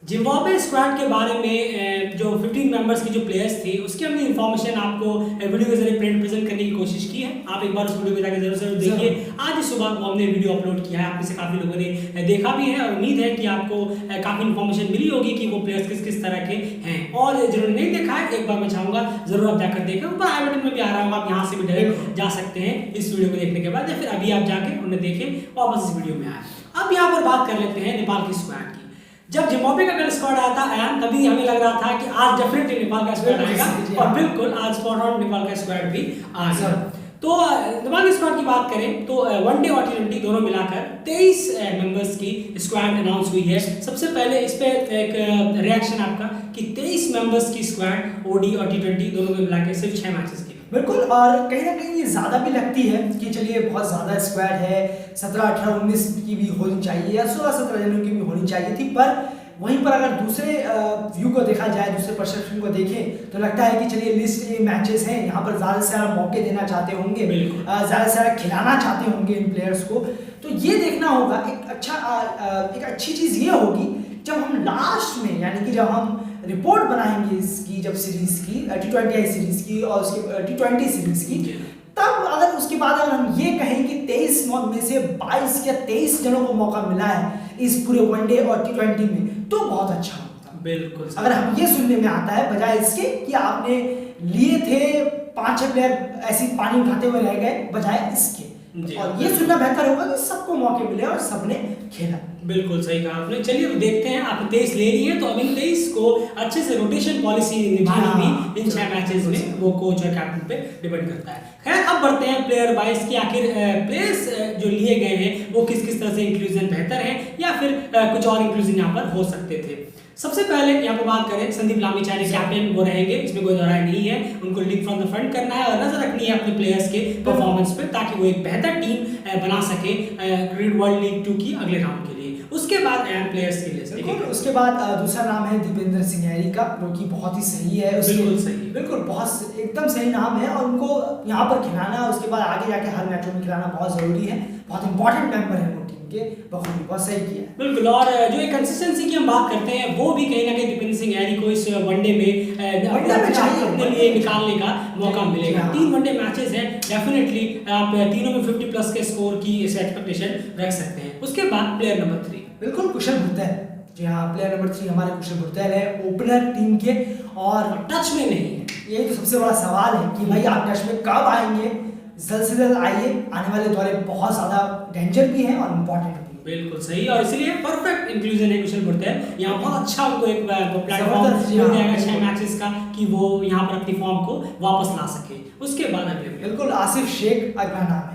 Zimbabwe squad के बारे में जो 15 मेंबर्स की जो प्लेयर्स थे उसकी हमने इन्फॉर्मेशन आपको वीडियो के जरिए प्रेजेंट करने की कोशिश की है। आप एक बार उस वीडियो को जाकर जरूर देखिए। आज ही सुबह वो हमने वीडियो अपलोड किया है, आप में से काफ़ी लोगों ने देखा भी है और उम्मीद है कि आपको काफ़ी इन्फॉर्मेशन मिली होगी कि वो प्लेयर्स किस किस तरह के हैं। और जिन्होंने नहीं देखा है एक बार मैं चाहूँगा जरूर आप जाकर देखें, ऊपर आई बटन में भी आ रहा होगा, आप यहाँ से भी डायरेक्ट जा सकते हैं इस वीडियो को देखने के बाद, या फिर अभी आप जाके उन्हें देखें वापस इस वीडियो में आए। अब यहाँ पर बात कर लेते हैं नेपाल की स्क्वाड की। जब जिम्बाब्वे का अगर स्क्वाड आया था अयान, तभी हमें लग रहा था कि आज डेफिनेटली नेपाल का स्क्वाड आएगा और बिल्कुल आज स्पॉट ऑन नेपाल का स्क्वाड भी आ गया। तो नेपाल की स्क्वाड की बात करें तो वनडे और टी20 दोनों मिलाकर 23 मेंबर्स की स्क्वाड अनाउंस हुई है। सबसे पहले इस पे एक रिएक्शन आपका कि 23 मेंबर्स की स्क्वाड ओडी और टी20 दोनों में मिलाकर सिर्फ 6 मैचेस की। बिल्कुल, और कहीं ना कहीं ये ज़्यादा भी लगती है कि चलिए बहुत ज़्यादा स्क्वाड है, 17, 18, 19 की भी होनी चाहिए या 16, 17 जनों की भी होनी चाहिए थी। पर वहीं पर अगर दूसरे व्यू को देखा जाए, दूसरे परसेप्शन को देखें तो लगता है कि चलिए लिस्ट ये मैचेस हैं, यहाँ पर ज़्यादा से ज़्यादा मौके देना चाहते होंगे, ज़्यादा से ज़्यादा खिलाना चाहते होंगे इन प्लेयर्स को। तो ये देखना होगा। एक अच्छी चीज़ ये होगी जब हम लास्ट में, यानी कि जब हम रिपोर्ट बनाएंगे इसकी, जब सीरीज की टी20 सीरीज की और उसकी टी20 सीरीज की, तब अगर उसके बाद अगर हम ये कहें कि 23 में से 22 या 23 जनों को मौका मिला है इस पूरे वनडे और टी20 में, तो बहुत अच्छा होता। बिल्कुल, अगर हम ये सुनने में आता है बजाय इसके कि आपने लिए थे 5-6 प्लेयर ऐसी पानी उठाते हुए रह गए, बजाय इसके। और ये सुनना बेहतर होगा कि सबको मौके मिले और सबने खेला। बिल्कुल सही कहा आपने। चलिए अब देखते हैं, आप 23 ले लिए तो अब इन 23 को अच्छे से रोटेशन पॉलिसी निभानी भी इन 6 मैचेस में वो कोच और कैप्टन पे डिपेंड करता है। खैर अब बढ़ते हैं प्लेयर वाइज की, आखिर प्लेयर्स जो लिए गए हैं वो किस किस तरह से इंक्लूजन बेहतर है या फिर कुछ और इंक्लूजन यहाँ पर हो सकते थे। सबसे पहले यहाँ पर बात करें, संदीप लामिछाने कैप्टन वो रहेंगे, इसमें कोई दो राय नहीं है। उनको लीड फ्रॉम द फ्रंट करना है और नजर रखनी है अपने प्लेयर्स के परफॉर्मेंस पे, ताकि वो एक बेहतर टीम बना सके ग्रेड वर्ल्ड लीग 2 की अगले राउंड के लिए। उसके बाद प्लेयर्स की लिस्ट, उसके बाद दूसरा नाम है दीपेंद्र सिंह का, जो कि बहुत ही सही है। बिल्कुल सही, बिल्कुल बहुत एकदम सही नाम है और उनको यहाँ पर खिलाना, उसके बाद आगे जाके हर मैचों में खिलाना बहुत जरूरी है, बहुत इंपॉर्टेंट मेंबर है वो टीम के। बहुत सही किया बिल्कुल। और जो एक कंसिस्टेंसी की हम बात करते हैं वो भी कहीं ना कहीं दीपेंद्र सिंह को इस वनडे में अपने लिए निकालने का मौका मिलेगा। 3 वनडे मैचेस हैं, डेफिनेटली आप तीनों में 50+ के स्कोर की एक्सपेक्टेशन रख सकते हैं। उसके बाद प्लेयर नंबर 3, बिल्कुल कुशल भुर्तेल। जी हाँ, प्लेयर नंबर 3 हमारे कुशल भुर्तेल है, ओपनर टीम के, और टच में नहीं है। यही तो सबसे बड़ा सवाल है कि भाई आप टच में कब आएंगे। जल्द से जल्द आइए, आने वाले दौरे बहुत ज़्यादा डेंजर भी है और इम्पोर्टेंट भी। बिल्कुल सही, और इसलिए परफेक्ट इंक्लूजन है कुशल भुर्तेल। यहाँ बहुत अच्छा उनको एक प्लेटफॉर्म मिल जाएगा 6 मैचेस का कि वो यहाँ पर अपनी फॉर्म को वापस ला सके। उसके बाद अगले बिल्कुल आसिफ शेख अगला नाम है।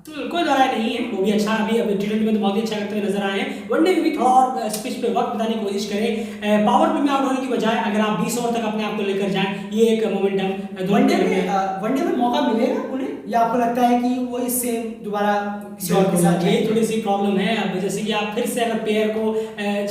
कोई दरार नहीं है, वो भी अच्छा अभी टी20 में तो बहुत ही अच्छा करते हुए नजर आए हैं। वनडे में भी थोड़ा और स्पिच पे वक्त बिताने की कोशिश करें, पावर प्ले में आउट होने की बजाय अगर आप 20 ओवर तक अपने आप को लेकर जाएं, ये एक मोमेंटम वनडे में मौका मिलेगा उन्हें, या आपको लगता है कि वो इससे दोबारा किसी और के साथ? यही थोड़ी सी प्रॉब्लम है। अब जैसे कि आप फिर से अगर प्लेयर को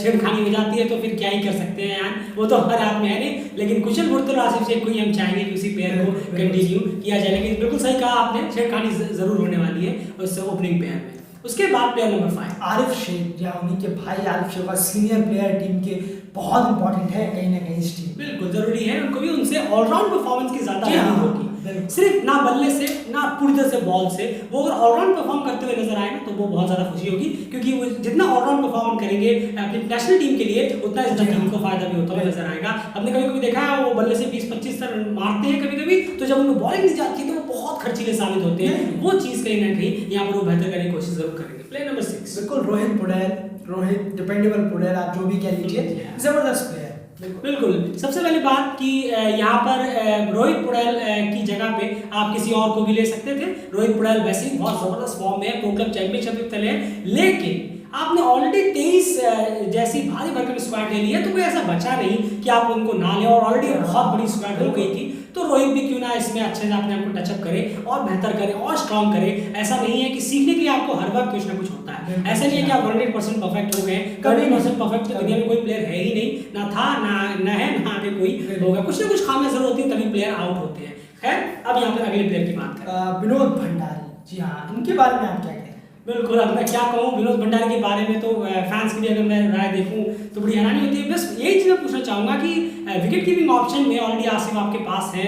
छेड़खानी हो जाती है तो फिर क्या ही कर सकते हैं यार, वो तो हर हाथ में है नहीं। लेकिन कुशल भुर्तेल और आसिफ शेख को ही हम चाहेंगे कि उसी प्लेयर को कंटिन्यू किया जाए। लेकिन बिल्कुल सही कहा आपने, छेड़खानी जरूर होने वाली है उससे ओपनिंग पेयर में। उसके बाद प्लेयर नंबर 5 आरिफ शेख, या उन्हीं के भाई आरिफ शेख का सीनियर प्लेयर टीम के, बहुत इंपॉर्टेंट है कहीं ना कहीं इस टीम। बिल्कुल जरूरी है, उनको भी उनसे ऑलराउंड परफॉर्मेंस की ज्यादा उम्मीद होगी। सिर्फ ना बल्ले से ना पूरी तरह से बॉल से, वो अगर ऑलराउंड परफॉर्म करते हुए नजर आए ना तो वो बहुत ज्यादा खुशी होगी, क्योंकि वो जितना ऑलराउंड परफॉर्म करेंगे अपनी नेशनल टीम के लिए उतना इस टीम को फायदा भी होता हुआ नजर आएगा। हमने कभी कभी देखा है वो बल्ले से 20-25 रन मारते हैं कभी कभी, तो जब उनको बॉलिंग नहीं जाती है तो वो बहुत खर्चीले साबित होते हैं। वो चीज कहीं ना कहीं यहाँ पर वो बेहतर करने की कोशिश जरूर करेंगे। प्लेयर नंबर 6, बिल्कुल रोहित डिपेंडेबल पुडेल, आप जो भी कह लीजिए, जबरदस्त प्लेयर। बिल्कुल। सबसे पहली बात कि यहाँ पर रोहित पुडेल की जगह पे आप किसी और को भी ले सकते थे। रोहित पुडेल वैसे ही बहुत जबरदस्त फॉर्म में है, प्रो क्लब चैंपियनशिप में चले हैं, लेकिन आपने ऑलरेडी 23 जैसी भारी भरकम स्क्वाड ले ली है तो कोई ऐसा बचा नहीं कि आप उनको ना लें, और ऑलरेडी बहुत बड़ी स्क्वाड हो गई थी। तो रोहित भी क्यों ना इसमें अच्छे से अपने आप को टचअप करे और बेहतर करे और स्ट्रॉन्ग करे। ऐसा नहीं है कि सीखने के लिए आपको हर वक्त कुछ ना कुछ होता है, ऐसा नहीं है कि आप 100% परफेक्ट हो गए। 100% परफेक्ट तो दुनिया में कोई प्लेयर है ही नहीं, ना था ना है, ना आगे कोई होगा। कुछ ना कुछ खामियां जरूर होती है तभी प्लेयर आउट होते हैं। खैर अब यहाँ पर अगले प्लेयर की बात करें, विनोद भंडारी। जी हाँ, इनके बारे में आप क्या कहें? बिल्कुल, अब मैं क्या कहूँ विनोद भंडारी के बारे में, तो फैंस की भी अगर मैं राय देखूँ तो बड़ी हैरानी होती है। बस यही चीज़ मैं पूछना चाहूँगा कि विकेट कीपिंग ऑप्शन में ऑलरेडी आसिफ आपके पास है,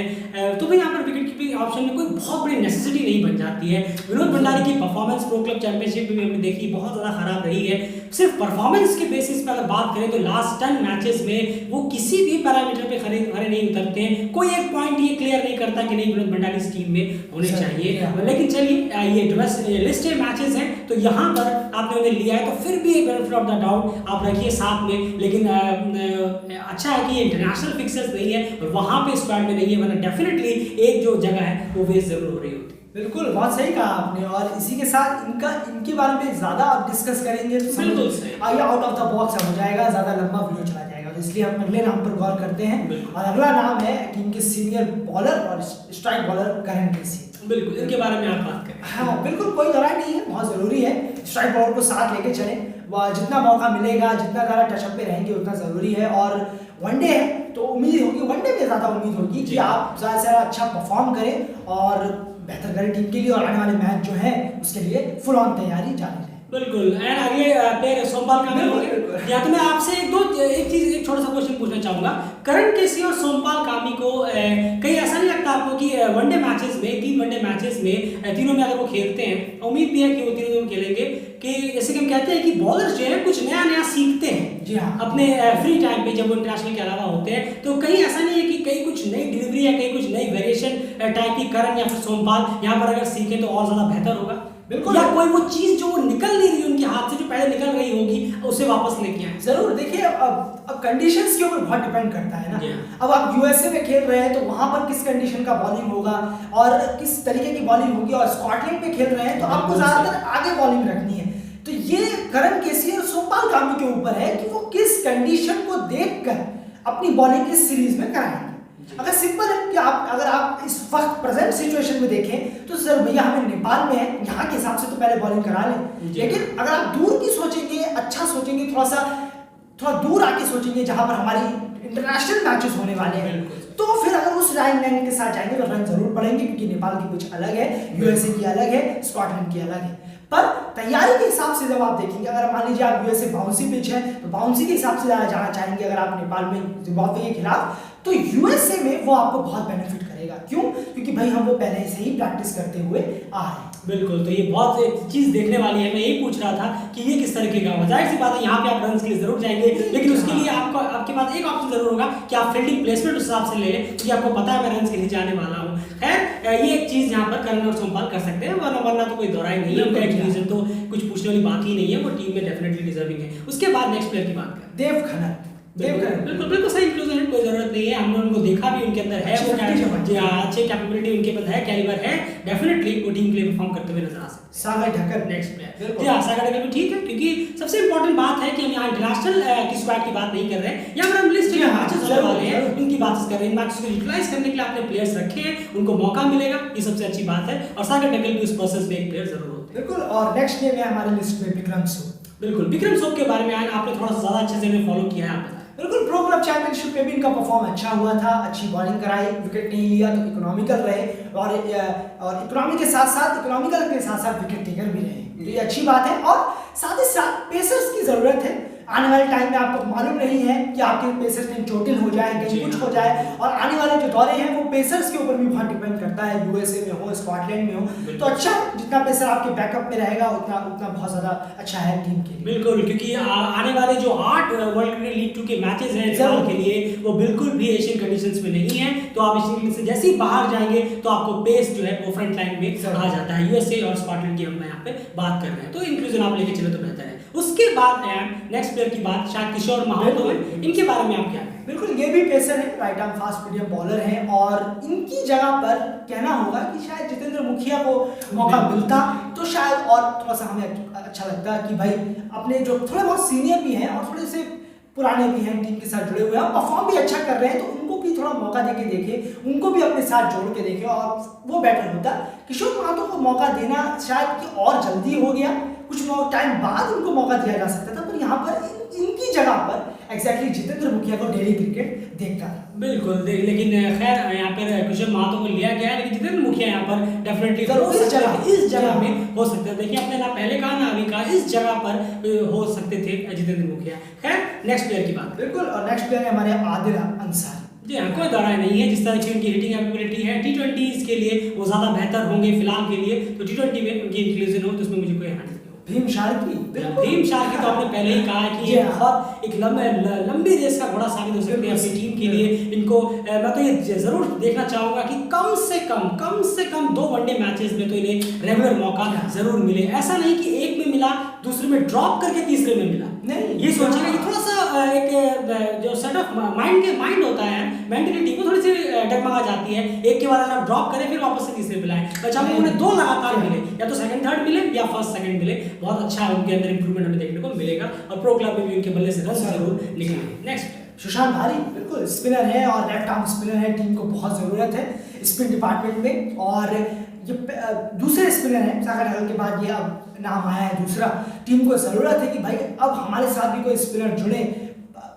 तो भाई यहाँ पर विकेट कीपिंग ऑप्शन में कोई बहुत बड़ी नेसेसिटी नहीं बन जाती है। विनोद भंडारी की परफॉर्मेंस प्रो क्लब चैंपियनशिप में हमने देखी, बहुत ज़्यादा खराब रही है। सिर्फ परफॉर्मेंस के बेसिस पे अगर बात करें तो लास्ट 10 मैचेस में वो किसी भी पैरामीटर पे खरे नहीं उतरते हैं। कोई एक पॉइंट ये क्लियर नहीं करता कि नहीं विनोद भंडारी इस टीम में होने चाहिए। लेकिन चलिए, ये लिस्ट मैचेस हैं तो यहाँ पर आपने उन्हें लिया है, तो फिर भी एक बेनिफिट ऑफ द डाउट आप रखिए साथ में। लेकिन अच्छा है कि ये इंटरनेशनल फिक्सर्स नहीं है और वहाँ पे स्क्वाड में नहीं है, वरना डेफिनेटली एक जो जगह है वो वेस्ट जरूर हो रही होती। बिल्कुल, बहुत सही कहा आपने। और इसी के साथ इनके बारे में ज्यादा आप डिस्कस करेंगे तो बिल्कुल सही, आगे आउट ऑफ द बॉक्स हो जाएगा, ज्यादा लंबा वीडियो चला जाएगा। तो इसलिए हम अगले नाम पर गौर करते हैं, और अगला नाम है टीम के सीनियर बॉलर और स्ट्राइक बॉलर करण केसी। बिल्कुल, इनके बारे में आप बात करें। हाँ बिल्कुल, कोई लड़ाई नहीं है, बहुत जरूरी है स्ट्राइक बॉलर को साथ लेके चले। जितना मौका मिलेगा, जितना ज़्यादा टचअप पे रहेंगे उतना ज़रूरी है। और वनडे है तो उम्मीद होगी, वनडे में ज़्यादा उम्मीद होगी कि आप ज़्यादा से ज़्यादा अच्छा परफॉर्म करें और बेहतर करें टीम के लिए, और आने वाले मैच जो है उसके लिए फुल ऑन तैयारी जारी रहे। बिल्कुल। एंड अगले प्लेयर सोमपाल कामी होंगे। या तो मैं आपसे एक छोटा सा क्वेश्चन पूछना चाहूंगा, करण केसी और सोमपाल कामी को कहीं ऐसा नहीं लगता आपको कि वनडे मैचेस में, 3 वनडे मैचेस में तीनों में अगर वो खेलते हैं, उम्मीद भी है कि वो तीनों खेलेंगे, कि जैसे कि हम कहते हैं कि बॉलर्स जो है कुछ नया सीखते हैं। जी हाँ, अपने फ्री टाइम पे जब वो इंटरनेशनल के अलावा होते हैं, तो कहीं ऐसा नहीं है कि कहीं कुछ नई डिलीवरी है, कहीं कुछ नई वेरिएशन टाइप की करण या फिर सोमपाल यहाँ पर अगर सीखे तो और ज्यादा बेहतर होगा। बिल्कुल, या कोई वो चीज जो निकल नहीं रही उनके हाथ से, जो पहले निकल रही होगी, उसे वापस लेके आए। जरूर। देखिए, अब कंडीशंस के ऊपर बहुत डिपेंड करता है ना। अब आप यूएसए में खेल रहे हैं तो वहां पर किस कंडीशन का बॉलिंग होगा और किस तरीके की बॉलिंग होगी, और स्कॉटलैंड में खेल रहे हैं तो आपको ज्यादातर आगे बॉलिंग रखनी है। तो ये करण केसी और सोमपाल कामी के ऊपर है कि वो किस कंडीशन को देखकर अपनी बॉलिंग इस सीरीज में कराएंगे। अगर सिंपल है कि अगर आप इस वक्त प्रेजेंट सिचुएशन में देखें तो सर भैया हमें नेपाल में है, यहाँ के हिसाब से तो पहले बॉलिंग करा लें। लेकिन अगर आप दूर की सोचेंगे, अच्छा सोचेंगे, थोड़ा दूर आके सोचेंगे जहां पर हमारी इंटरनेशनल मैचेस होने वाले हैं, तो फिर अगर उस लाइन के साथ जाएंगे तो रन जरूर पड़ेंगे, क्योंकि नेपाल की पिच अलग है, यूएसए की अलग है, स्कॉटलैंड की अलग है। पर तैयारी के हिसाब से जब आप देखेंगे, अगर मान लीजिए आप यूएसए बाउंसी पिच है तो बाउंसी के हिसाब से जाना चाहेंगे, अगर आप नेपाल में जिम्बाब्वे के खिलाफ, तो यूएसए में वो आपको बहुत बेनिफिट करेगा। क्यों? क्योंकि भाई हम वो पहले से ही प्रैक्टिस करते हुए आ रहे हैं। बिल्कुल, तो ये बहुत एक चीज देखने वाली है। मैं यही पूछ रहा था कि ये किस तरीके का होगा। जाहिर सी बात है यहाँ पे आप रन के लिए जरूर जाएंगे, लेकिन उसके लिए आपके पास एक ऑप्शन जरूर होगा कि आप फील्डिंग प्लेसमेंट उस हिसाब से ले लें, क्योंकि आपको पता है मैं रन के नीचे आने वाला हूँ। खैर, ये एक चीज यहाँ पर करण और सोमपाल कर सकते हैं, वरना तो कोई दौरा ही नहीं है। उनका एक रीजन तो कुछ पूछने वाली बात ही नहीं है, वो टीम में डेफिनेटली डिजर्विंग है। उसके बाद नेक्स्ट प्लेयर की बात करें, देव खन्ना। बिल्कुल सही इंक्लूजन है, कोई जरूरत नहीं है। हमने उनको देखा भी, उनके अंदर है वो अच्छे कैपेबिलिटी, उनके पास है, कैलिबर है, डेफिनेटली वो टीम के लिए परफॉर्म करते हुए नजर आ सकते हैं। सागर ढक्कन नेक्स्ट प्लेयर, जी हाँ, सागर ढक्कन भी ठीक है, क्योंकि सबसे इंपॉर्टेंट बात है कि हम यहाँ इंटरनेशनल की स्क्वाड की बात नहीं कर रहे हैं, यहाँ पर हम लिस्ट में मैचेस होने वाले हैं उनकी बात कर रहे हैं। मैचेस को यूटिलाइज करने के लिए आपने प्लेयर्स रखे हैं, उनको मौका मिलेगा, ये सबसे अच्छी बात है। और सागर ढक्कन भी उस प्रोसेस में एक प्लेयर जरूर होते हैं। बिल्कुल। और नेक्स्ट नेम है हमारे लिस्ट में विक्रम सोप। बिल्कुल, विक्रम सोप के बारे में आपने थोड़ा सा ज्यादा अच्छे से फॉलो किया है, आप बिल्कुल। प्रो क्लब चैंपियनशिप में भी इनका परफॉर्म अच्छा हुआ था, अच्छी बॉलिंग कराई, विकेट नहीं लिया तो इकोनॉमिकल रहे, और इकोनॉमिकल के साथ साथ विकेट टेकर भी रहे, तो ये अच्छी बात है। और साथ ही साथ पेसर्स की जरूरत है। आने वाले टाइम में आपको मालूम नहीं है कि आपके पेसर्स कहीं चोटिल हो जाए, कहीं कुछ हो जाए, और आने वाले जो दौरे हैं वो पेसर्स के ऊपर भी बहुत डिपेंड करता है, यूएसए में हो, स्कॉटलैंड में हो। तो अच्छा, जितना पेसर आपके बैकअप में रहेगा उतना बहुत ज्यादा अच्छा है टीम के लिए। बिल्कुल, क्योंकि आने वाले जो 8 वर्ल्ड क्रिकेट लीग 2 के मैचेस हैं नेपाल के लिए, वो बिल्कुल भी एशियन कंडीशंस में नहीं है। तो आप एशियन कंडीशन से जैसे ही बाहर जाएंगे तो आपको पेस जो है वो फ्रंट लाइन में आ जाता है। यूएसए और स्कॉटलैंड की हम यहाँ पे बात कर रहे हैं, तो इंक्लूजन आप लेके चले तो बेहतर है। उसके बाद नेक्स्ट प्लेयर की बात, शायद किशोर महातो, इनके बारे में आप क्या कहें? बिल्कुल, ये भी पेसर है, right arm fast medium bowler हैं, और इनकी जगह पर कहना होगा कि शायद जितेंद्र मुखिया को मौका मिलता तो शायद और थोड़ा सा हमें अच्छा लगता कि भाई अपने जो थोड़े बहुत सीनियर भी हैं और थोड़े से पुराने भी हैं, टीम के साथ जुड़े हुए हैं, परफॉर्म भी अच्छा कर रहे हैं, तो उनको भी थोड़ा मौका देके देखे, उनको भी अपने साथ जोड़ के देखे, और वो बेटर होता। किशोर महातो को मौका देना शायद कि और जल्दी हो गया, कुछ टाइम बाद उनको मौका दिया जा सकता था, पर यहाँ पर इनकी जगह पर एग्जैक्टली जितेंद्र मुखिया को डेली क्रिकेट देखता था। बिल्कुल लेकिन खैर यहाँ पर कुछ महतो को लिया गया है, लेकिन जितेंद्र मुखिया यहाँ पर डेफिनेटली इस जगह में हो सकते हैं। देखिए आपने ना पहले कहा ना अभी कहा, इस जगह पर हो सकते थे जितेंद्र मुखिया। खैर नेक्स्ट प्लेयर की बात। बिल्कुल, और नेक्स्ट प्लेयर है हमारे आदिल अंसारी। जी हाँ, कोई दौरान नहीं है, जिस तरह की उनकी हिटिंग एबिलिटी है T20s के लिए वो ज़्यादा बेहतर होंगे फिलहाल के लिए, तो T20 में उनकी इंक्लूजन हो तो उसमें मुझे कोई हानि नहीं हो। भीम शार्की तो आपने पहले ही कहा कि ये बहुत एक लंबी रेस का घोड़ा साबित हो सकते हैं अपनी टीम के लिए। इनको मैं तो ये जरूर देखना चाहूंगा कि कम से कम 2 वनडे मैचेस में तो इन्हें रेगुलर मौका जरूर मिले। ऐसा नहीं कि एक में मिला, दूसरे में ड्रॉप करके तीसरे में मिला। नहीं, ये सोचेगा कि थोड़ा सा एक जो सेट ऑफ माइंड होता है, मेंटलिटी वो थोड़ी सी डगमगा जाती है। एक के बाद अगर आप ड्रॉप करें फिर वापस से तीसरे पे लाएं, तो चाहे उन्हें 2 लगातार मिले, या तो सेकंड थर्ड मिले या फर्स्ट सेकंड मिले, बहुत अच्छा उनके अंदर इंप्रूवमेंट हमें देखने को मिलेगा। और प्रो क्लब में भी उनके बल्ले से रन जरूर निकलेंगे। नेक्स्ट सुशांत भारी, बिल्कुल स्पिनर है और लेफ्ट आर्म स्पिनर है, टीम को बहुत जरूरत है स्पिन डिपार्टमेंट में। और ये दूसरे स्पिनर हैं, सागर हल के बाद ये अब नाम आया है दूसरा। टीम को जरूरत है कि भाई अब हमारे साथ भी कोई स्पिनर जुड़े।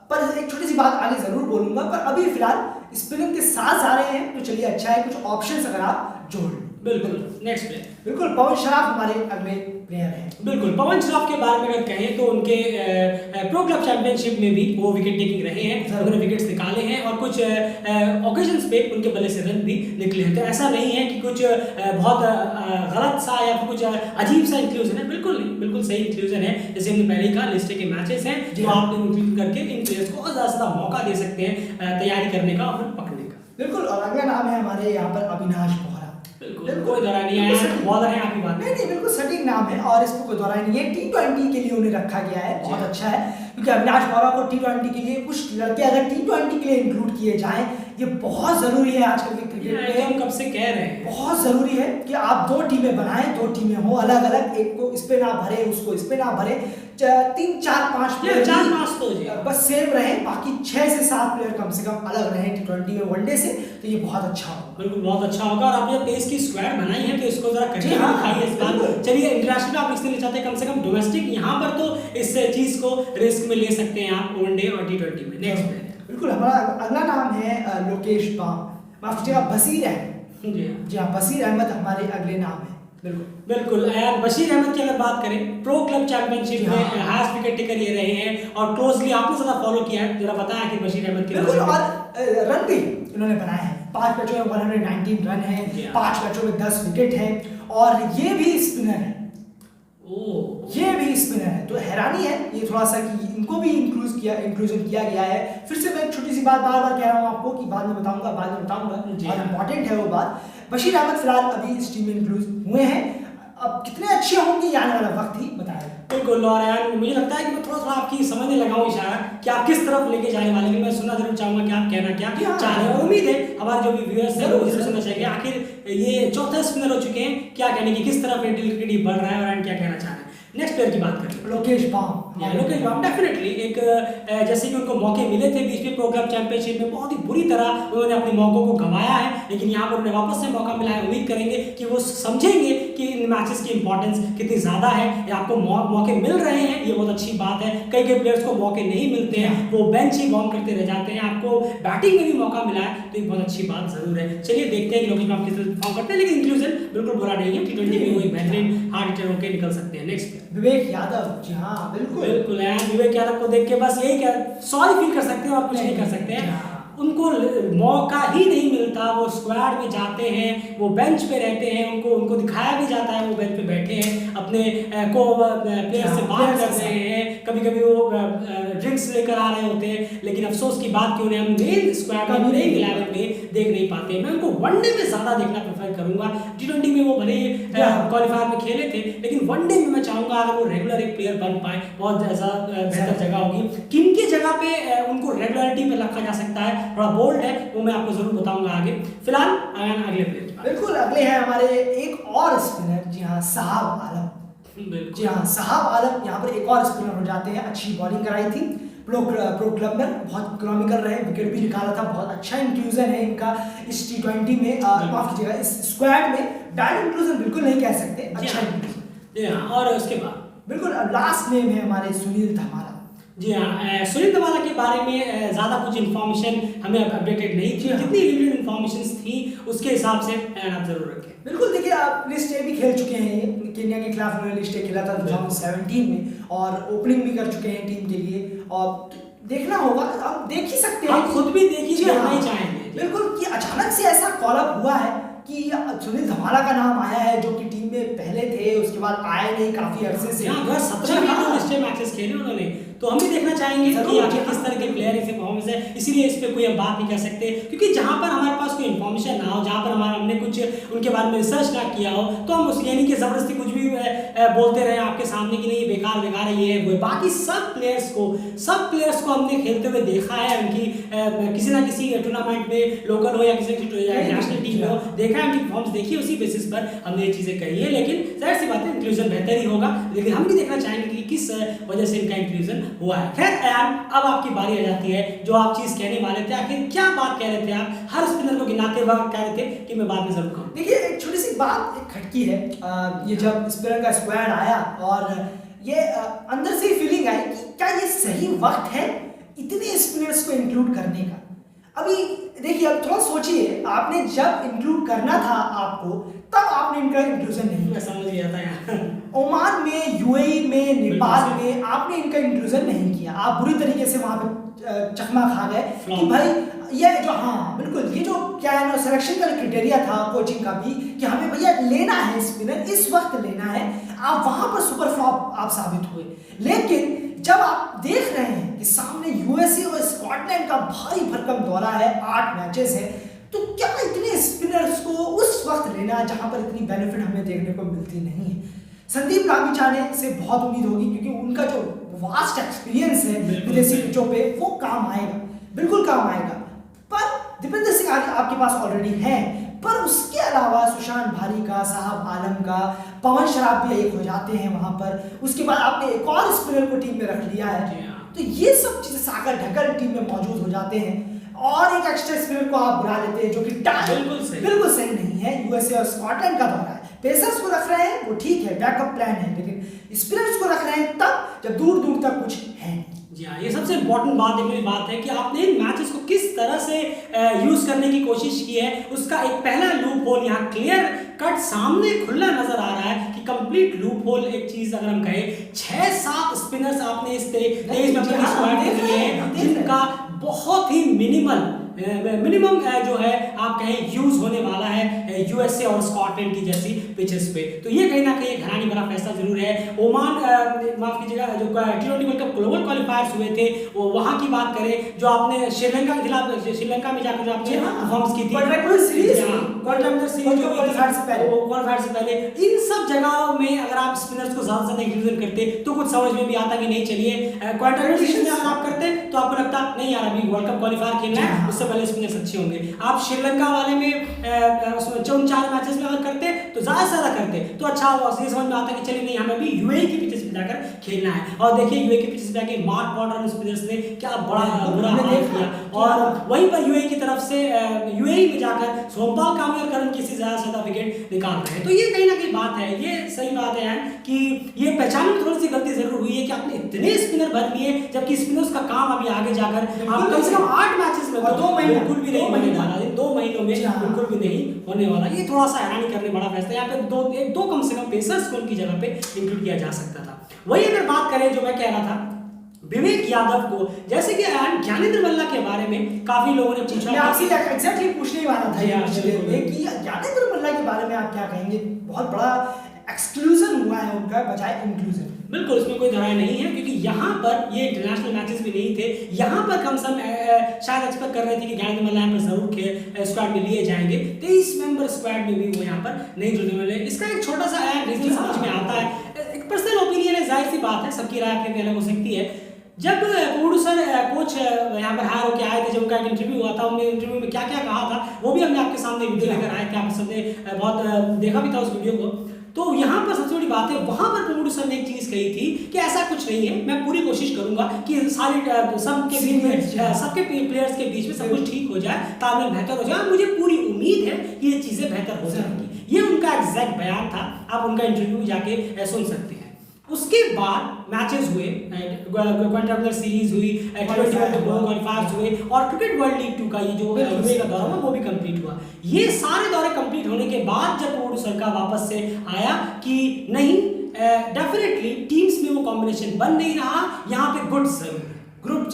पर एक छोटी सी बात आगे जरूर बोलूंगा, पर अभी फिलहाल स्पिनर के साथ आ रहे हैं तो चलिए अच्छा है, कुछ ऑप्शंस अगर आप जोड़ लो। बिल्कुल नेक्स्ट प्लेयर, बिल्कुल पवन शराफ हमारे अगले प्लेयर हैं। बिल्कुल पवन शराफ के बारे में अगर कहें तो उनके प्रो क्लब चैंपियनशिप में भी वो विकेट टेकिंग रहे हैं, उन्होंने विकेट्स निकाले हैं और कुछ ओकेजन्स पे उनके बल्ले से रन भी निकले हैं। तो ऐसा नहीं है कि कुछ बहुत गलत सा या कुछ अजीब सा इंक्लूजन है, बिल्कुल नहीं, बिल्कुल सही इंक्लूजन है। जैसे हमने पहले ही कहा लिस्ट के मैचेस हैं जो आप इंक्लूड करके इन प्लेयर्स को ज़्यादा से ज़्यादा मौका दे सकते हैं तैयारी करने का और पकड़ने का। बिल्कुल, और अगला नाम है हमारे यहाँ पर अविनाश बोहरा। बिल्कुल कोई दौरा नहीं आया, बॉलर है आपकी बात नहीं, बिल्कुल सटीक नाम है और इस पर कोई दौरा नहीं है। T20 के लिए उन्हें रखा गया है, बहुत अच्छा है, क्योंकि अविनाश बोहरा को T20 के लिए कुछ लड़के अगर T20 के लिए इंक्लूड किए जाएं, ये बहुत जरूरी है आजकल के क्रिकेट में। हम कब से कह रहे हैं बहुत जरूरी है कि आप 2 टीमें बनाएं, 2 टीमें हो अलग अलग, एक को इस पे ना भरे उसको इस पे ना भरे, 3 4 5 प्लेयर 4-5 तो बस सेम रहे, बाकी 6 से 7 प्लेयर कम से कम अलग रहे T20 में वनडे से, तो ये बहुत अच्छा होगा। बिल्कुल बहुत अच्छा होगा। और आपने पेस की स्क्वाड बनाई है तो इसको जरा करिए, दिखाइए इस बार। चलिए इंटरनेशनल आप इसलिए नहीं चाहते, कम से कम डोमेस्टिक यहाँ पर तो इस चीज को रिस्क में ले सकते हैं आप वनडे और T20 में। नेक्स्ट प्लेयर बिल्कुल हमारा अगला नाम है लोकेश बाम, माफ कीजिएगा बशीर अहमद। जी हाँ, बशीर अहमद हमारे अगले नाम है। बिल्कुल यार, बशीर अहमद की अगर बात करें प्रो क्लब चैंपियनशिप में हाईएस्ट विकेट टेकर ये रहे हैं और क्लोजली आपने ज्यादा फॉलो किया है, जरा बताएं आखिर बशीर अहमद के बिल्कुल। और रन भी इन्होंने बनाए हैं, 5 मैचों में 119 रन है, 5 मैचों में 10 विकेट है, और ये भी स्पिनर है। ये भी स्पिनर है, तो हैरानी है ये थोड़ा सा कि इनको भी इंक्लूजन किया गया है। फिर से मैं एक छोटी सी बात बार बार कह रहा हूँ आपको कि बाद में बताऊंगा और इम्पोर्टेंट है वो बात। बशीर अहमद फिलहाल अभी इस टीम में इंक्लूड हुए हैं, अब कितने अच्छे होंगे ये आने वाला वक्त ही बताएगा। बिल्कुल, और यार मुझे लगता है कि मैं थोड़ा आपकी समझने लगा हूँ इशारा कि आप किस तरफ लेके जाने वाले हैं। मैं सुनना जरूर चाहूंगा कि आप कहना क्या चाह रहे हैं। उम्मीद है हमारे जो भी व्यूअर्स हैं वो जरूर सुनना चाहिए। आखिर ये चौथा स्पिनर हो चुके हैं, क्या कहने की किस तरफ क्रिकेट बढ़ रहा है और क्या कहना चाह रहे हैं। नेक्स्ट प्लेयर की बात करें लोकेश बाम। लोकेश बाम डेफिनेटली एक जैसे कि उनको मौके मिले थे बीच में प्रो क्लब चैंपियनशिप में, बहुत ही बुरी तरह उन्होंने अपने मौकों को गंवाया है, लेकिन यहाँ पर उन्हें वापस से मौका मिला है। उम्मीद करेंगे कि वो समझेंगे कि इन मैचेस की इंपॉर्टेंस कितनी ज़्यादा है। या आपको मौके मिल रहे हैं, ये बहुत अच्छी बात है। कई प्लेयर्स को मौके नहीं मिलते हैं, वो बेंच ही वार्म करते रह जाते हैं। आपको बैटिंग में भी मौका मिला है, तो ये बहुत अच्छी बात जरूर है। चलिए देखते हैं कि लोकेश बाम किस तरह परफॉर्म करते हैं, लेकिन इंक्लूजन बिल्कुल बुरा नहीं है। T20 में वो एक बेहतरीन हार्ड हिटर होकर निकल सकते हैं। नेक्स्ट विवेक यादव। जी हाँ, बिल्कुल यार, विवेक यादव को देख के बस यही सॉरी फील कर सकते हैं और कुछ नहीं कर सकते हैं। उनको मौका ही नहीं मिलता, वो स्क्वाड में जाते हैं, वो बेंच पे रहते हैं, उनको दिखाया भी जाता है वो बेंच पे बैठे हैं, अपने को प्लेयर से बात कर रहे हैं, कभी कभी वो ड्रिंक्स लेकर आ रहे होते हैं, लेकिन अफसोस की बात कि उन्हें हम मेन स्क्वाड में मेन इलेवन में देख नहीं पाते। मैं उनको वनडे में ज़्यादा देखना प्रेफर करूंगा। T20 में वो भले ही क्वालिफायर में खेले थे, लेकिन वनडे में मैं चाहूँगा अगर वो रेगुलर एक प्लेयर बन पाए, बहुत ज़्यादा बेहतर जगह होगी। किन की जगह पे उनको रेगुलरिटी पे रखा जा सकता है, थोड़ा बोल्ड है, वो मैं आपको जरूर बताऊंगा आगे। फिलहाल अगले प्लेयर बिल्कुल अगले हैं हमारे एक और स्पिनर। जी हाँ, साहब आलम। जी हाँ, साहब आलम यहाँ पर एक और स्पिनर हो जाते हैं। अच्छी बॉलिंग कराई थी प्रो क्लब में, बहुत इकोनॉमिकल रहे, विकेट भी निकाला था, बहुत अच्छा इंक्लूजन है इनका इस T20 में, माफ कीजिएगा इस स्क्वाड में। डायरेक्ट इंक्लूजन बिल्कुल नहीं कह सकते, अच्छा इंक्लूजन। और उसके बाद बिल्कुल अब लास्ट नेम है हमारे सुनील धमारा। जी हाँ, सुनील दवाला के बारे में ज़्यादा कुछ इन्फॉर्मेशन हमें अपडेटेड नहीं थी, जितनी लिमिटेड इन्फॉर्मेशन थी उसके हिसाब से आप जरूर रखें। बिल्कुल, देखिए आप लिस्ट ए भी खेल चुके हैं, ये केन्या के खिलाफ उन्होंने लिस्ट ए खेला था 2017 में और ओपनिंग भी कर चुके हैं टीम के लिए, और देखना होगा, आप देख ही सकते हैं, आप खुद भी देखिए, देखना ही चाहेंगे बिल्कुल कि अचानक से ऐसा कॉल अप हुआ है कि सुनील धमाला का नाम आया है, जो कि टीम में पहले थे, उसके बाद आए नहीं काफी अरसे से। 17 लिस्ट मैचेस खेले उन्होंने, तो हम भी देखना चाहेंगे कि आखिर किस तरह के प्लेयर ऐसे परफॉर्मेंस है, इसीलिए इस पे कोई हम बात नहीं कर सकते, क्योंकि जहां पर हमारे पास कोई इन्फॉर्मेशन ना हो, जहां पर हमने कुछ उनके बारे में रिसर्च ना किया हो, तो हम उस यानी कि जबरदस्ती कुछ भी बोलते रहे आपके सामने कि नहीं बेकार बेकार है, ये है वो। बाकी सब प्लेयर्स को हमने खेलते हुए देखा है, उनकी किसी ना किसी टूर्नामेंट में लोकल हो या किसी नेशनल टीम में हो, देखा है, उनकी परफॉर्मेंस देखी, उसी बेसिस पर हमने ये चीजें कही है। लेकिन जाहिर सी बात है इंक्लूजन बेहतर ही होगा, लेकिन हम भी देखना चाहेंगे कि किस वजह से इनका इंक्लूजन हुआ है। खैर अयान, अब आपकी बारी आ जाती है, जो आप चीज कहने वाले थे, आखिर क्या बात कह रहे थे आप? हर स्पिनर को गिनाते वक्त कह रहे थे कि मैं बाद में जरूर कहूँ। देखिए एक छोटी सी बात एक खटकी है, ये जब स्पिनर का स्क्वाड आया और ये अंदर से फीलिंग आई कि क्या ये सही वक्त है इतने स्पिनर्स को इंक्लूड करने का। अभी देखिए, अब थोड़ा सोचिए, आपने जब इंक्लूड करना था आपको, तब आपने इनका इंक्लूजन नहीं, मैं समझ गया था यार। ओमान में, यूएई में, नेपाल में आपने इनका इंक्लूजन नहीं किया, आप बुरी तरीके से वहां पे चकमा खा गए कि भाई ये जो, हाँ बिल्कुल, ये जो क्या है ना सिलेक्शन का क्राइटेरिया था कोचिंग का भी कि हमें भैया लेना है स्पिनर, इस वक्त लेना है, आप वहां पर सुपर फ्लॉप आप साबित हुए। लेकिन जब आप देख रहे हैं कि सामने यूएसए और स्कॉटलैंड का भारी भरकम दौरा है, 8 मैचेस है, तो क्या इतने स्पिनर्स को उस वक्त लेना जहां पर इतनी बेनिफिट हमें देखने को मिलती नहीं है। संदीप लामिछाने से बहुत उम्मीद होगी, क्योंकि उनका जो वास्ट एक्सपीरियंस है विदेशी पिचों पे, वो काम आएगा, बिल्कुल काम आएगा। पर दीपेंद्र सिंह आपके पास ऑलरेडी है, पर उसके अलावा सुशांत भारीका, साहब आलम का, पवन शराब भी एक हो जाते हैं वहां पर, उसके बाद आपने एक और स्पिनर को टीम में रख लिया है, तो ये सब चीजें सागर ढकल टीम में मौजूद हो जाते हैं, और एक एक्स्ट्रा स्पिनर को आप बुला लेते हैं जो कि बिल्कुल सही नहीं है। यूएसए और स्कॉटलैंड का दौरा है, पेसर्स को रख रहे हैं वो ठीक है, बैकअप प्लान है, लेकिन स्पिनर्स को रख रहे हैं तब जब दूर दूर तक कुछ है। जी हाँ, ये सबसे इम्पोर्टेंट बात है कि आपने इन मैचेस को किस तरह से यूज करने की कोशिश की है, उसका एक पहला लूप होल यहाँ क्लियर कट सामने खुला नजर आ रहा है कि कंप्लीट लूप होल। एक चीज अगर हम कहें, 6-7 स्पिनर्स आपने इस तेज मेंबर की स्क्वाड के लिए हैं, जिनका बहुत ही मिनिमम जो है आप कहें यूज होने वाला है यूएसए और स्कॉटलैंड की जैसी पिचेस पे। तो ये कहीं ना कहीं एक हैरानी भरा फैसला जरूर है। ओमान माफ कीजिएगा, जो T20 वर्ल्ड कप ग्लोबल क्वालिफायर्स हुए थे, वो वहां की बात करें, जो आपने श्रीलंका के खिलाफ श्रीलंका में जाकर जो आपने परफॉर्मेंस की थी क्वार्टर सीरीज से पहले, इन सब जगहों में अगर आप स्पिनर्स को ज्यादा से ज्यादा इंक्लूजन करते तो कुछ समझ में भी आता कि नहीं चलिए क्वार्टर सीरीज में अगर आप करते तो आपको लगता नहीं यार अभी वर्ल्ड कप क्वालिफायर खेलना है, उससे पहले स्पिनर्स अच्छे होंगे। आप श्रीलंका वाले में उसमें 4 मैचेस में अगर करते तो ज्यादा से ज्यादा करते तो अच्छा होगा, ये समझ में आता कि चलिए नहीं हमें अभी यूएई की पिचेस पे जाकर खेलना है। और देखिए यूएई की पिचेस पे जाके मार्क पॉटर स्पिनर्स ने क्या बड़ा बुरा हाल किया, और वहीं पर यूएई की तरफ से यूएई में जाकर सोमपाल कामी और करण किसी ज्यादा से ज्यादा विकेट निकाल रहे हैं। तो ये कहीं ना कहीं बात है, ये सही बात है यार कि ये पहचानने में थोड़ी सी गलती जरूर हुई है कि आपने इतने स्पिनर भर लिए, जबकि स्पिनर्स का काम अभी आगे जाकर आप कम से कम 8 मैचेस में 2 महीने बिल्कुल भी नहीं होने वाला, 2 महीनों में बिल्कुल भी नहीं होने वाला। ये थोड़ा सा हैरानी करने बड़ा फैसला, यहाँ पे दो कम से कम पेसर्स को उनकी जगह पे इंक्लूड किया जा सकता था। वही अगर बात करें जो मैं कह रहा था विवेक यादव को, जैसे कि ज्ञानेंद्र मल्ला के बारे में काफी लोगों ने पूछा, मैं आपसे एग्जैक्टली पूछने वाला था कि ज्ञानेंद्र मल्ला के बारे में आप क्या कहेंगे? बहुत बड़ा एक्सक्लूजन हुआ है उनका बजाय इंक्लूजन। बिल्कुल, इसमें कोई दरार नहीं है, क्योंकि यहाँ पर ये इंटरनेशनल मैचेस भी नहीं थे, यहाँ पर कम से कम शायद एक्सपेक्ट कर रहे थे कि ज्ञानेंद्र मल्ला यहाँ पर जरूर स्क्वाड में लिए जाएंगे। 23 मेंबर स्क्वाड में भी वो यहाँ पर नहीं जुड़ने वाले। इसका एक छोटा सा रीजन समझ में आता है, एक पर्सनल ओपिनियन है, जाहिर सी बात है, सबकी राय अपनी अलग हो सकती है। जब प्रोड्यूसर कोच यहाँ पर हायर होकर आए थे, जब उनका एक इंटरव्यू हुआ था, उन्होंने इंटरव्यू में क्या क्या कहा था वो भी हमने आपके सामने वीडियो लेकर आए थे, आप सबने बहुत देखा भी था उस वीडियो को। तो यहाँ पर सबसे बड़ी बात है, वहां पर प्रोड्यूसर ने एक चीज कही थी कि ऐसा कुछ नहीं है, मैं पूरी कोशिश करूंगा कि सबके बीच में, सबके प्लेयर्स के बीच में सब कुछ ठीक हो जाए, तालमेल बेहतर हो जाए, मुझे पूरी उम्मीद है कि ये चीजें बेहतर हो जाएंगी। ये उनका एग्जैक्ट बयान था, आप उनका इंटरव्यू जाके सुन सकते हैं। उसके बाद मैचेस हुए, क्वाड्रैंगुलर सीरीज हुई, T20 क्वालिफायर्स हुए और क्रिकेट वर्ल्ड लीग 2 का ये जो यूए का दौरा हुआ वो भी कंप्लीट हुआ। ये सारे दौरे कंप्लीट होने के बाद जब प्रोड्यूसर का वापस से आया कि नहीं, डेफिनेटली टीम्स में वो कॉम्बिनेशन बन नहीं रहा, यहाँ पे गुड्स जरूर है, ग्रुप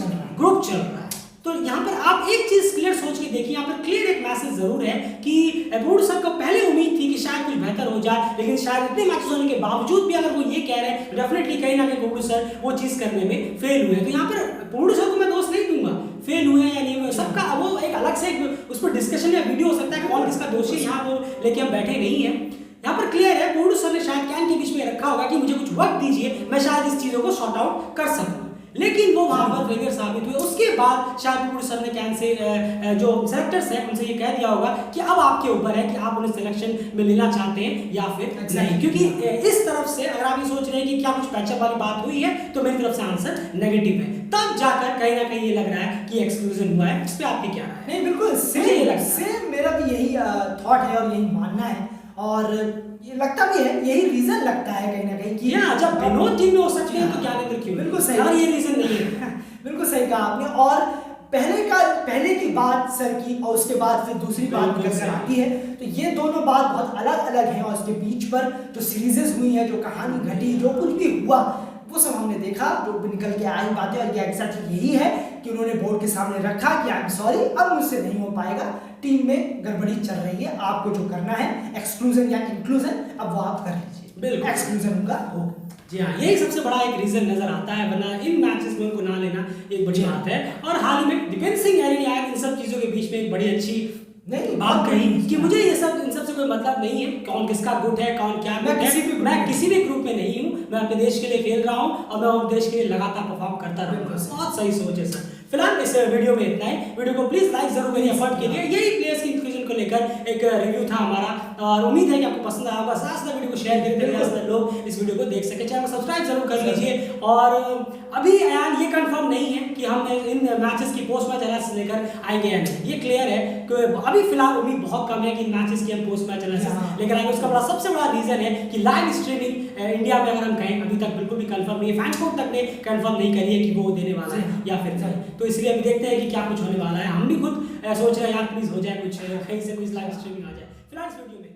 चल रहा है। तो यहाँ पर आप एक चीज क्लियर सोच के देखिए, यहाँ पर क्लियर एक मैसेज जरूर है कि प्रोड्यूसर को पहले उम्मीद थी कि शायद कुछ बेहतर हो जाए, लेकिन शायद इतने मैचेस होने के बावजूद भी अगर वो ये कह रहे हैं तो डेफिनेटली कहीं ना कहीं प्रोड्यूसर वो चीज करने में फेल हुए। तो यहाँ पर प्रोड्यूसर को मैं दोष नहीं दूंगा, फेल हुए या नहीं हुए, सबका वो एक अलग से उस पर डिस्कशन या वीडियो हो सकता है कि कौन किसका दोषी, यहाँ वो लेके हम बैठे नहीं है। यहाँ पर क्लियर है, प्रोड्यूसर ने शायद कैन के बीच में रखा होगा कि मुझे कुछ वक्त दीजिए, मैं शायद इस चीजों को सॉर्ट आउट कर सकूं, लेकिन वो वहां पर फेलियर साबित हुए। उसके बाद शायद प्रोड्यूसर ने कैन से जो सेलेक्टर्स हैं उनसे ये कह दिया होगा कि अब आपके ऊपर है कि आप उन्हें सिलेक्शन में लेना चाहते हैं या फिर नहीं, क्योंकि इस तरफ से अगर आप ये सोच रहे हैं कि क्या कुछ पैचअप वाली बात हुई है तो मेरी तरफ से आंसर नेगेटिव है। तब जाकर कहीं ना कहीं ये लग रहा है कि एक्सक्लूजन हुआ है। इस पे आपकी क्या राय है? नहीं, बिल्कुल सेम मेरा भी यही थॉट है और यही मानना है, और ये लगता भी है, यही रीजन लगता है कहीं ना कहीं कि जब विनोद टीम में हो सकते हैं तो ज्ञानेंद्र क्यों? बिल्कुल सही, और ये रीजन नहीं है। बिल्कुल सही कहा आपने। और पहले की बात सर की और उसके बाद फिर दूसरी बात निकल आती है, तो ये दोनों बात बहुत अलग अलग हैं, और उसके बीच पर जो सीरीजेस हुई है, जो कहानी घटी, जो कुछ भी हुआ वो सब हमने देखा, जो निकल के आई बातें, और एग्जैक्टली यही है कि उन्होंने बोर्ड के सामने रखा कि आई एम सॉरी, अब मुझसे नहीं हो पाएगा, टीम में गड़बड़ी चल रही है, आपको जो करना है एक्सक्लूजन या इंक्लूजन अब वो आप कर लीजिए। बिल्कुल एक्सक्लूजन उनका होगा। जी हाँ, यही सबसे बड़ा एक रीजन नजर आता है, वरना इन मैचेस में उनको ना लेना एक बड़ी बात है। और हाल ही में दीपेंद्र सिंह यानी आया इन सब चीजों के बीच में एक बड़ी अच्छी नहीं बात कही कि मुझे ये सब इन सब से कोई मतलब नहीं है, कौन किसका गुट है, कौन क्या गुट है, मैं किसी भी ग्रुप में नहीं हूँ, मैं अपने देश के लिए खेल रहा हूँ और मैं अपने देश के लिए लगातार परफॉर्म करता रहूँगा। बहुत सही सोच है सर। फिलहाल इस वीडियो में इतना ही। वीडियो को प्लीज लाइक जरूर करिए एफर्ट के लिए। यही प्लेयर्स की इंक्लूजन को लेकर एक रिव्यू था हमारा, और उम्मीद है कि आपको पसंद आया होगा। साथ वीडियो को शेयर करिए ताकि लोग इस वीडियो को देख सके। चैनल को सब्सक्राइब जरूर कर लीजिए। और अभी यार ये कंफर्म नहीं है कि हम इन मैचेस की पोस्ट मैच एनालिसिस लेकर आएंगे या नहीं, ये क्लियर है कि अभी फिलहाल उम्मीद बहुत कम है कि मैचेस की हम पोस्ट मैच एनालिसिस लेकर आएंगे। उसका सबसे बड़ा रीजन है कि लाइव स्ट्रीमिंग इंडिया में अगर हम कहें अभी तक बिल्कुल भी कंफर्म नहीं है, फैन कोड तक ने कंफर्म नहीं करी है कि वो देने वाला है या फिर नहीं। तो इसलिए अभी देखते हैं कि क्या कुछ होने वाला है। हम भी खुद सोच रहे हैं यार प्लीज हो जाए कुछ, कहीं से कुछ लाइव स्ट्रीमिंग आ जाए। फिलहाल इस वीडियो में